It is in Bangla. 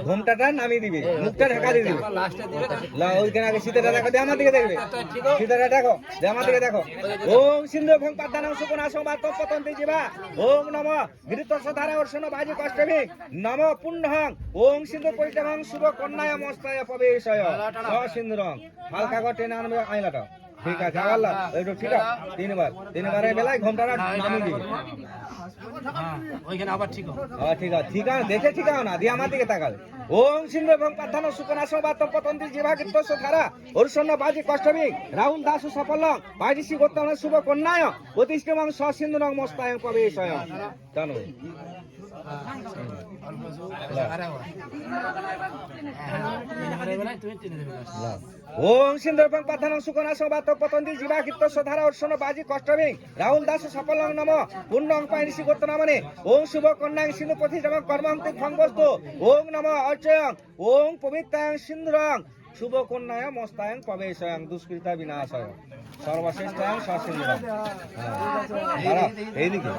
ঘোমটাটা নামিয়ে দিবে, মুখটা ঢাকা দিয়ে দিবে। ওইখানে আগে সীতাটা দেখো, দিয়ে আমার দিকে দেখবে, সীতাটা দেখো, দিয়ে আমার দিকে দেখো। ওম সিন্ধু ভং পাদানং সুকোনা সোমাত পতন্তি জীবা। ওম নম ঘৃতস্য ধারা অর্ষণ বাজি কষ্টমী নম পুণ্যহং। ওম সিন্ধু পরিত্যাগং শুভ কন্যায় মস্তায় প্রবেশয় সিন্ধুরং। হালকা করে টেনে আনবে আইলাটা। ঠিক আছে, আল্লাহ একটু ঠিক আছে। তিনবারের বেলায় ঘোমটাটা নামিয়ে দিবে। ওইখানে আবার ঠিক ঠিক আছে, ঠিক আছে, দেখে ঠিক আছে না, দিয়ে আমার দিকে তাকাবে। ওম সিন্ধু এবং পাধান সুকনা সবাত পতন্তি জীবাগিত্য সুধারা অর্ষণ বাজি কষ্টমী রাহুল দাস সফলং বাজিসি গোত্তম শুভ কন্যায় প্রতিষ্ঠিমং সসিন্ধুরং মস্তায়ং প্রবেশয় জানো। ওম সিন্ধু এবং পাধান সুকনা সবাত পতন্তি জীবাগিত্য সুধারা অর্ষণ বাজি কষ্টমী রাহুল দাস সফলং নম পুণ্যং পাইনিসি গোত্র নামনে ওম শুভ কন্যাং সিন্ধু প্রতিষ্ঠিমং কর্মং তুক ভঙ্গস্তু ওম নম অর্চয়ং ওম পবিত্রাং সিন্ধুরং শুভ কন্যায় মস্তায়ং প্রবেশয়ং দুষ্কৃতা বিনাশয় সর্বশ্রেষ্ঠাং সসিন্ধুরং। এইদিকে